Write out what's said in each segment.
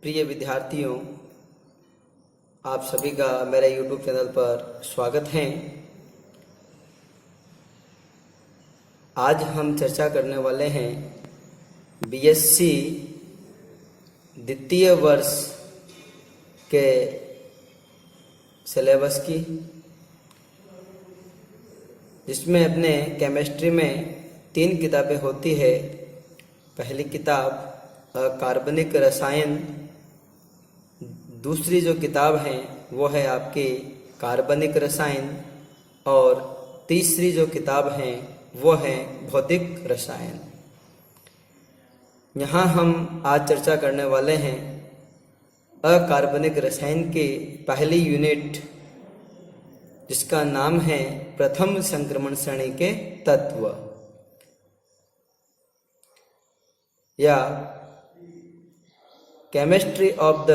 प्रिय विद्यार्थियों, आप सभी का मेरे YouTube चैनल पर स्वागत है। आज हम चर्चा करने वाले हैं बीएससी द्वितीय वर्ष के सिलेबस की, जिसमें अपने केमिस्ट्री में 3 किताबें होती है। पहली किताब कार्बनिक रसायन, दूसरी जो किताब है वो है आपकी कार्बनिक रसायन, और तीसरी जो किताब है वो है भौतिक रसायन। यहाँ हम आज चर्चा करने वाले हैं अकार्बनिक रसायन की पहली यूनिट, जिसका नाम है प्रथम संक्रमण श्रेणी के तत्व, या chemistry of the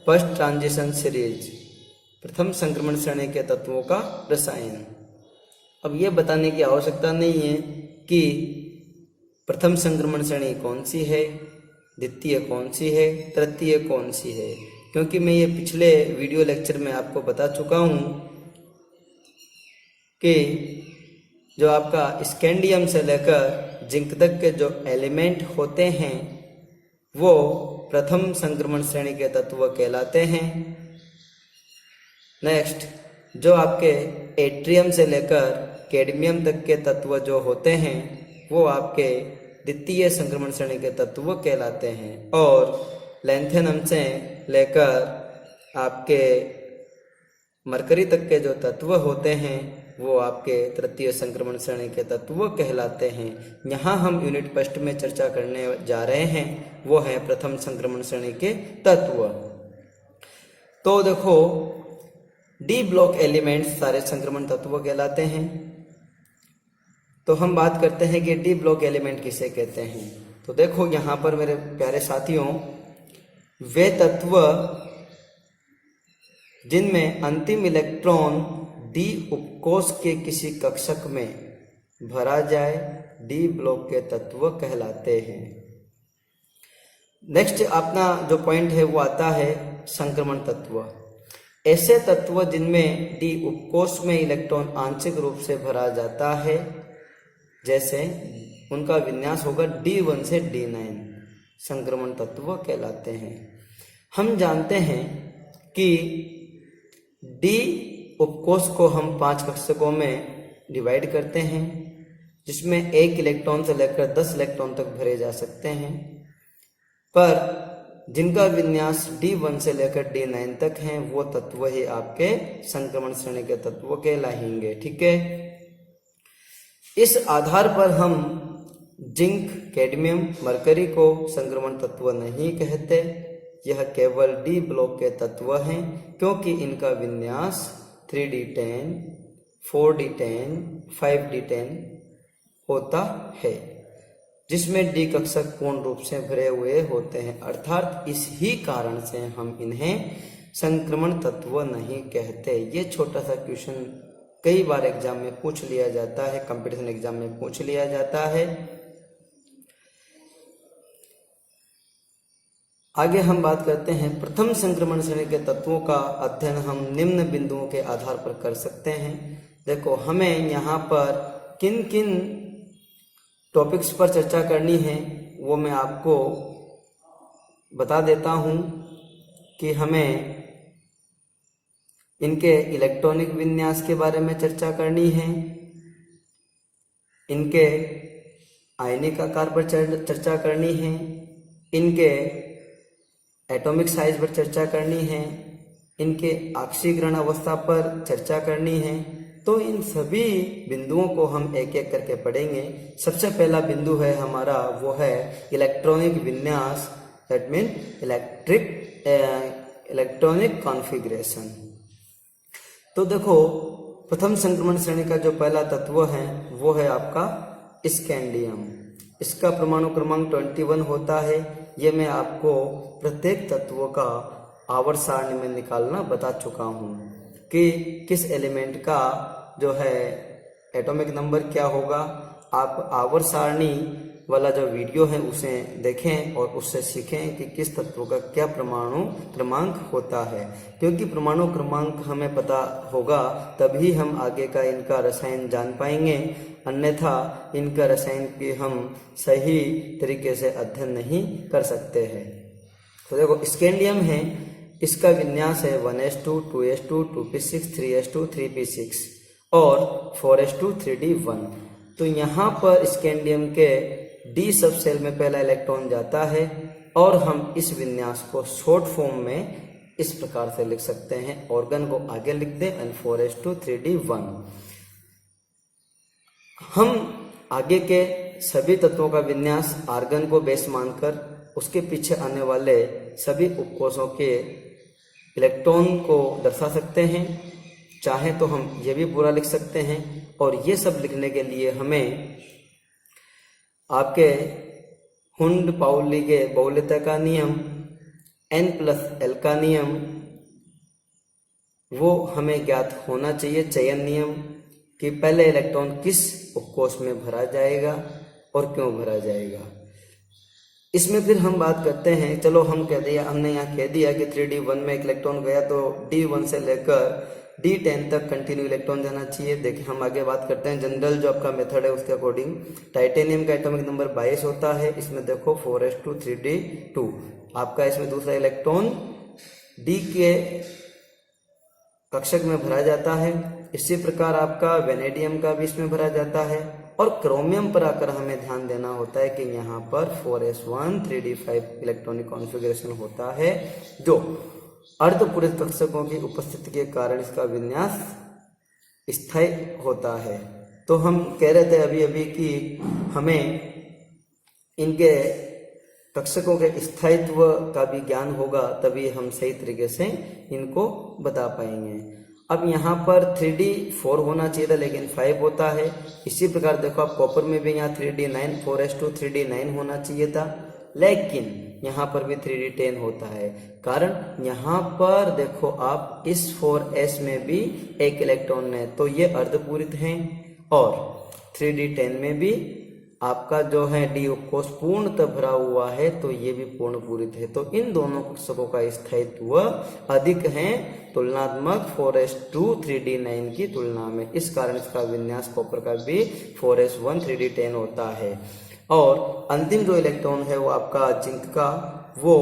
first transition series, प्रथम संक्रमण श्रेणी के तत्वों का रसायन। अब ये बताने की आवश्यकता नहीं है कि प्रथम संक्रमण श्रेणी कौन सी है, द्वितीय कौन सी है, तृतीय कौन सी है, क्योंकि मैं ये पिछले वीडियो लेक्चर में आपको बता चुका हूँ कि जो आपका स्कैंडियम से लेकर जिंक तक के जो एलिमेंट होते हैं वो प्रथम संक्रमण श्रेणी के तत्व कहलाते हैं। नेक्स्ट, जो आपके एट्रियम से लेकर कैडमियम तक के तत्व जो होते हैं वो आपके द्वितीय संक्रमण श्रेणी के तत्व कहलाते हैं, और लैंथेनम से लेकर आपके मरकरी तक के जो तत्व होते हैं वो आपके तृतीय संक्रमण श्रेणी के तत्व कहलाते हैं। यहाँ हम यूनिट फर्स्ट में चर्चा करने जा रहे हैं वो है प्रथम संक्रमण श्रेणी के तत्व। तो देखो, डी ब्लॉक एलिमेंट्स सारे संक्रमण तत्व कहलाते हैं। तो हम बात करते हैं कि डी ब्लॉक एलिमेंट किसे कहते हैं। तो देखो यहाँ पर मेरे प्यारे साथियों, वे तत्व जिनमें अंतिम इलेक्ट्रॉन डी उपकोष के किसी कक्षक में भरा जाए, डी ब्लॉक के तत्व कहलाते हैं। नेक्स्ट अपना जो पॉइंट है वो आता है संक्रमण तत्व। ऐसे तत्व जिनमें डी उपकोष में इलेक्ट्रॉन आंशिक रूप से भरा जाता है, जैसे उनका विन्यास होगा D1 से D9, संक्रमण तत्व कहलाते हैं। हम जानते हैं कि डी उपकोष को हम 5 कक्षकों में डिवाइड करते हैं, जिसमें 1 इलेक्ट्रॉन से लेकर 10 इलेक्ट्रॉन तक भरे जा सकते हैं, पर जिनका विन्यास D1 से लेकर D9 तक है वो तत्व ही आपके संक्रमण श्रेणी के तत्व कहलाएंगे। ठीक है, इस आधार पर हम जिंक, कैडमियम, मरकरी को संक्रमण तत्व नहीं कहते। यह केवल डी ब्लॉक के तत्व हैं, क्योंकि इनका विन्यास 3D10, 4D10, 5D10 होता है, जिसमें डी कक्षक पूर्ण रूप से भरे हुए होते हैं। अर्थात इस ही कारण से हम इन्हें संक्रमण तत्व नहीं कहते। ये छोटा सा क्वेश्चन कई बार एग्जाम में पूछ लिया जाता है, कंपटीशन एग्जाम में पूछ लिया जाता है। आगे हम बात करते हैं प्रथम संक्रमण श्रेणी के तत्वों का अध्ययन हम निम्न बिंदुओं के आधार पर कर सकते हैं। देखो, हमें यहाँ पर किन किन टॉपिक्स पर चर्चा करनी है वो मैं आपको बता देता हूँ कि हमें इनके इलेक्ट्रॉनिक विन्यास के बारे में चर्चा करनी है, इनके आयनिक आकार पर चर्चा करनी है, इनके एटॉमिक साइज पर चर्चा करनी है, इनके ऑक्सीकरण अवस्था पर चर्चा करनी है। तो इन सभी बिंदुओं को हम एक एक करके पढ़ेंगे। सबसे पहला बिंदु है हमारा वो है इलेक्ट्रॉनिक विन्यास, दैट मीन इलेक्ट्रॉनिक कॉन्फ़िगरेशन। तो देखो, प्रथम संक्रमण श्रेणी का जो पहला तत्व है वो है आपका स्कैंडियम। इसका परमाणु क्रमांक 21 होता है। ये मैं आपको प्रत्येक तत्व का आवर्त सारणी में निकालना बता चुका हूँ कि किस एलिमेंट का जो है एटॉमिक नंबर क्या होगा। आप आवर्त सारणी वाला जो वीडियो है उसे देखें और उससे सीखें कि किस तत्व का क्या परमाणु क्रमांक होता है, क्योंकि परमाणु क्रमांक हमें पता होगा तभी हम आगे का इनका रसायन जान पाएंगे, अन्यथा इनका रसायन की हम सही तरीके से अध्ययन नहीं कर सकते हैं। तो देखो स्कैंडियम है, इसका विन्यास है 1s2, 2s2, 2p6, 3s2, 3p6 और 4s2, 3d1। तो यहाँ पर स्कैंडियम के डी सब सेल में पहला इलेक्ट्रॉन जाता है और हम इस विन्यास को शॉर्ट फॉर्म में इस प्रकार से लिख सकते हैं, ऑर्गन को आगे लिख दें एंड 4s2, 3d1। हम आगे के सभी तत्वों का विन्यास आर्गन को बेस मानकर उसके पीछे आने वाले सभी उपकोषों के इलेक्ट्रॉन को दर्शा सकते हैं। चाहे तो हम ये भी पूरा लिख सकते हैं, और ये सब लिखने के लिए हमें आपके हुंड पाउली के बहुल्यता का नियम n+l का नियम वो हमें ज्ञात होना चाहिए, चयन नियम, कि पहले इलेक्ट्रॉन किस उपकोष में भरा जाएगा और क्यों भरा जाएगा। इसमें फिर हम बात करते हैं, चलो हमने यहाँ कह दिया कि 3d1 में एक इलेक्ट्रॉन गया तो d1 से लेकर d10 तक कंटिन्यू इलेक्ट्रॉन जाना चाहिए। देखिए हम आगे बात करते हैं जनरल जो आपका मेथड है उसके अकॉर्डिंग। टाइटेनियम का एटॉमिक नंबर 22 होता है, इसमें देखो 4s2, 3d2, आपका इसमें दूसरा इलेक्ट्रॉन d के कक्षक में भरा जाता है। इसी प्रकार आपका वेनेडियम का भी इसमें भरा जाता है। और क्रोमियम पर आकर हमें ध्यान देना होता है कि यहाँ पर 4s1, 3d5 इलेक्ट्रॉनिक कॉन्फ़िगरेशन होता है, जो अर्धपूरित कक्षकों की उपस्थिति के कारण इसका विन्यास स्थायी होता है। तो हम कह रहे थे अभी अभी कि हमें इनके कक्षकों के स्थायित्व का भी ज्ञान होगा, तभी हम सही तरीके से इनको बता पाएंगे। अब यहाँ पर 3d4 होना चाहिए था लेकिन 5 होता है। इसी प्रकार देखो आप कॉपर में भी यहाँ 3d9, 4s2, 3d9 होना चाहिए था, लेकिन यहाँ पर भी 3d10 होता है। कारण यहाँ पर देखो आप इस 4s में भी एक इलेक्ट्रॉन है तो ये अर्धपूरित हैं, और 3d10 में भी आपका जो है डी उपकोष पूर्णतः भरा हुआ है तो ये भी पूर्ण पूरित है। तो इन दोनों कक्षकों का स्थायित्व अधिक है तुलनात्मक 4s2, 3d9 की तुलना में। इस कारण इसका विन्यास कॉपर का भी 4s1, 3d10 होता है। और अंतिम जो इलेक्ट्रॉन है वो आपका जिंक का, वो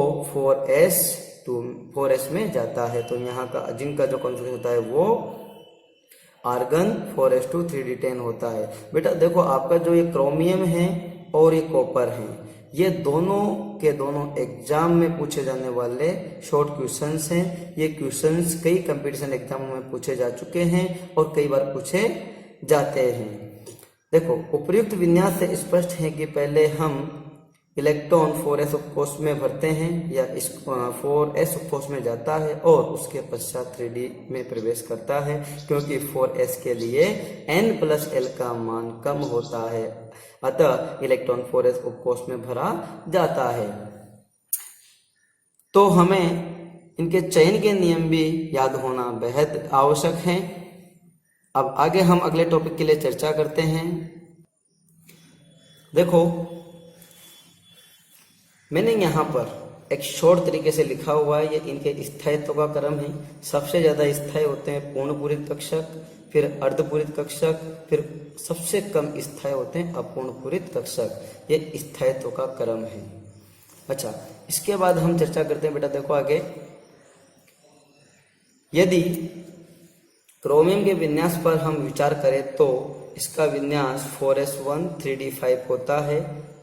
4s में जाता है। तो यहाँ का जिंक का जो कॉन्फ़िगरेशन होता है वो आर्गन 4s2, 3d10 होता है। बेटा देखो आपका जो ये क्रोमियम है और ये कॉपर है, ये दोनों के दोनों एग्जाम में पूछे जाने वाले शॉर्ट क्वेश्चंस हैं। ये क्वेश्चंस कई कंपटीशन एग्जामों में पूछे जा चुके हैं और कई बार पूछे जाते हैं। देखो उपर्युक्त विन्यास से स्पष्ट है कि पहले हम इलेक्ट्रॉन 4s उपकोष में भरते हैं या इस 4s उपकोष में जाता है और उसके पश्चात 3d में प्रवेश करता है, क्योंकि 4s के लिए n+l का मान कम होता है, अतः इलेक्ट्रॉन 4s उपकोष में भरा जाता है। तो हमें इनके चयन के नियम भी याद होना बेहद आवश्यक है। अब आगे हम अगले टॉपिक के लिए चर्चा करते हैं। देखो मैंने यहाँ पर एक शॉर्ट तरीके से लिखा हुआ है, ये इनके स्थायित्व का क्रम है। सबसे ज़्यादा स्थायी होते हैं पूर्ण पूरित कक्षक, फिर अर्धपूरित कक्षक, फिर सबसे कम स्थायी होते हैं अपूर्ण पूरित कक्षक। ये स्थायित्व का क्रम है। अच्छा, इसके बाद हम चर्चा करते हैं बेटा, देखो आगे, यदि क्रोमियम के विन्यास पर हम विचार करें तो इसका विन्यास 4s1, 3d5 होता है,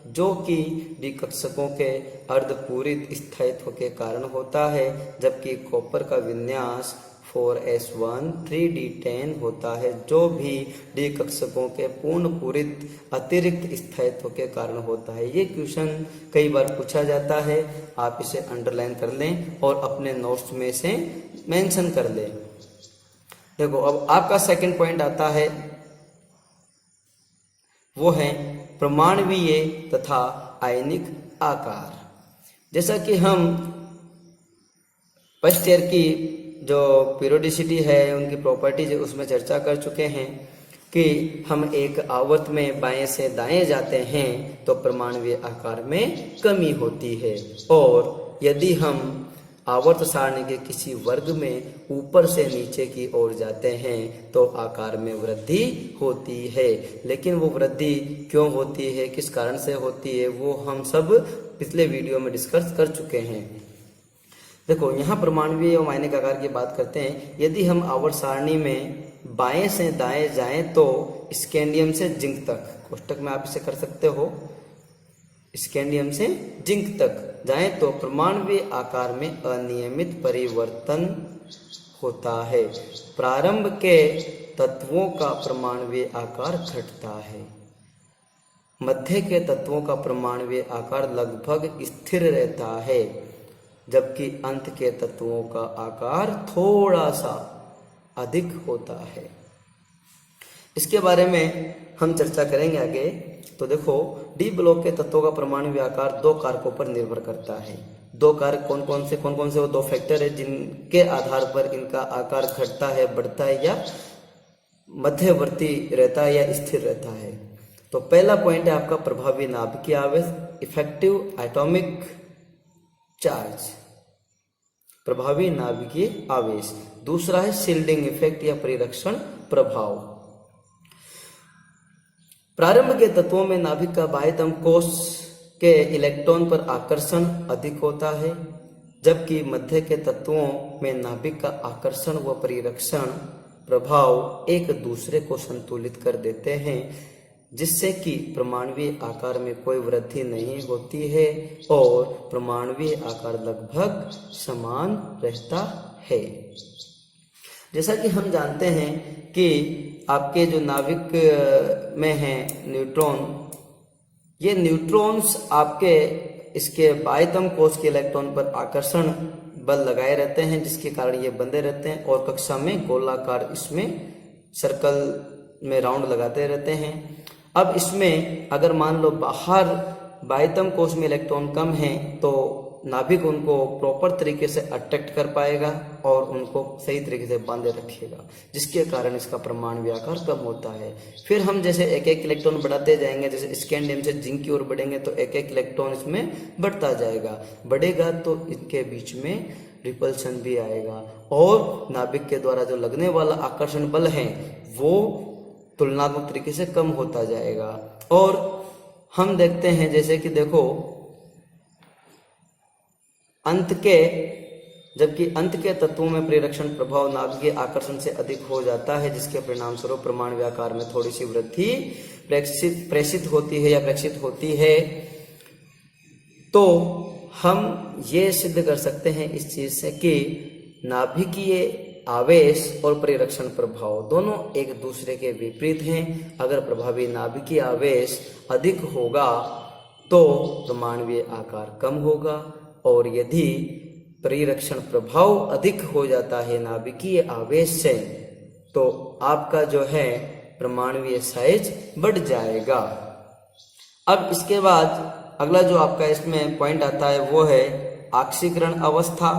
जो कि डी कक्षकों के अर्धपूरित स्थायित्व के कारण होता है, जबकि कॉपर का विन्यास 4s1, 3d10 होता है, जो भी डी कक्षकों के पूर्ण पूरित अतिरिक्त स्थायित्व के कारण होता है। ये क्वेश्चन कई बार पूछा जाता है, आप इसे अंडरलाइन कर लें और अपने नोट्स में से मेंशन कर लें। देखो अब आपका सेकंड पॉइंट आता है, वो है परमाणुवीय तथा आयनिक आकार। जैसा कि हम फर्स्ट ईयर की जो पीरियोडिसिटी है, उनकी प्रॉपर्टीज है, उसमें चर्चा कर चुके हैं। कि हम एक आवर्त में बाएं से दाएं जाते हैं तो परमाणुीय आकार में कमी होती है, और यदि हम आवर्त सारणी के किसी वर्ग में ऊपर से नीचे की ओर जाते हैं तो आकार में वृद्धि होती है। लेकिन वो वृद्धि क्यों होती है, किस कारण से होती है, वो हम सब पिछले वीडियो में डिस्कस कर चुके हैं। देखो, यहाँ परमाणुीय और माइनिक आकार की बात करते हैं। यदि हम आवर्त सारणी में बाएं से दाएं जाएं तो स्कैंडियम से जिंक तक, कोष्टक में आप इसे कर सकते हो, स्कैंडियम से जिंक तक जाएं तो परमाणुीय आकार में अनियमित परिवर्तन होता है। प्रारंभ के तत्वों का परमाणुीय आकार घटता है, मध्य के तत्वों का परमाणुीय आकार लगभग स्थिर रहता है, जबकि अंत के तत्वों का आकार थोड़ा सा अधिक होता है। इसके बारे में हम चर्चा करेंगे आगे। तो देखो, डी ब्लॉक के तत्वों का परमाणुीय आकार दो कारकों पर निर्भर करता है। दो कारक कौन कौन से वो दो फैक्टर है जिनके आधार पर इनका आकार घटता है, बढ़ता है या मध्यवर्ती रहता है या स्थिर रहता है। तो पहला पॉइंट है आपका प्रभावी नाभिकीय आवेश, इफेक्टिव एटॉमिक चार्ज, प्रभावी नाभिकीय आवेश। दूसरा है शील्डिंग इफेक्ट या परिरक्षण प्रभाव। प्रारंभ के तत्वों में नाभिक का बाह्यतम कोश के इलेक्ट्रॉन पर आकर्षण अधिक होता है, जबकि मध्य के तत्वों में नाभिक का आकर्षण व परिरक्षण प्रभाव एक दूसरे को संतुलित कर देते हैं, जिससे कि परमाणुीय आकार में कोई वृद्धि नहीं होती है और परमाणुीय आकार लगभग समान रहता है। जैसा कि हम जानते हैं कि आपके जो नाभिक में हैं न्यूट्रॉन, ये न्यूट्रॉन्स आपके इसके बाह्यतम कोश के इलेक्ट्रॉन पर आकर्षण बल लगाए रहते हैं, जिसके कारण ये बंधे रहते हैं और कक्षा में गोलाकार इसमें सर्कल में राउंड लगाते रहते हैं। अब इसमें अगर मान लो बाहर बाह्यतम कोश में इलेक्ट्रॉन कम है तो नाभिक उनको प्रॉपर तरीके से अट्रैक्ट कर पाएगा और उनको सही तरीके से बांधे रखेगा, जिसके कारण इसका परमाणुीय आकार कम होता है। फिर हम जैसे एक एक इलेक्ट्रॉन बढ़ाते जाएंगे, जैसे स्कैंडियम से जिंक की ओर बढ़ेंगे तो एक एक इलेक्ट्रॉन इसमें बढ़ता जाएगा, बढ़ेगा तो इनके बीच में रिपल्शन भी आएगा और नाभिक के द्वारा जो लगने वाला आकर्षण बल है वो तुलनात्मक तरीके से कम होता जाएगा। और हम देखते हैं जैसे कि देखो, जबकि अंत के तत्वों में परिरक्षण प्रभाव नाभिकीय आकर्षण से अधिक हो जाता है, जिसके परिणाम स्वरूप परमाणुीय आकार में थोड़ी सी वृद्धि प्रेषित होती है। तो हम ये सिद्ध कर सकते हैं इस चीज से कि नाभिकीय आवेश और परिरक्षण प्रभाव दोनों एक दूसरे के विपरीत हैं। अगर प्रभावी नाभिकीय आवेश अधिक होगा तो परमाणुीय आकार कम होगा, और यदि परिरक्षण प्रभाव अधिक हो जाता है नाभिकीय आवेश से तो आपका जो है परमाणुीय साइज बढ़ जाएगा। अब इसके बाद अगला जो आपका इसमें पॉइंट आता है वो है आक्सीकरण अवस्था।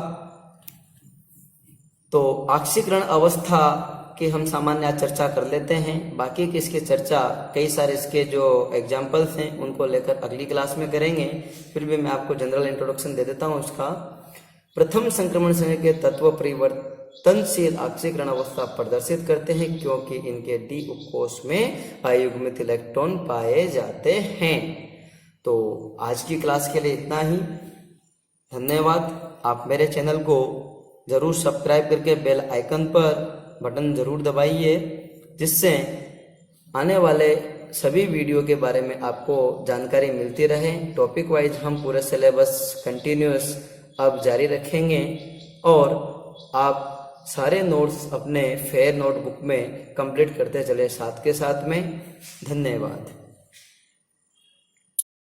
तो आक्सीकरण अवस्था की हम सामान्य चर्चा कर लेते हैं, बाकी की इसकी चर्चा कई सारे इसके जो एग्जाम्पल्स हैं उनको लेकर अगली क्लास में करेंगे। फिर भी मैं आपको जनरल इंट्रोडक्शन दे देता हूँ इसका। प्रथम संक्रमण श्रेणी के तत्व परिवर्तनशील आक्सीकरण अवस्था प्रदर्शित करते हैं क्योंकि इनके डी उपकोष में अयुग्मित इलेक्ट्रॉन पाए जाते हैं। तो आज की क्लास के लिए इतना ही, धन्यवाद। आप मेरे चैनल को जरूर सब्सक्राइब करके बेल आइकन पर बटन जरूर दबाइए, जिससे आने वाले सभी वीडियो के बारे में आपको जानकारी मिलती रहे। टॉपिक वाइज हम पूरे सिलेबस कंटिन्यूअस अब जारी रखेंगे और आप सारे नोट्स अपने फेयर नोटबुक में कंप्लीट करते चले साथ के साथ में। धन्यवाद।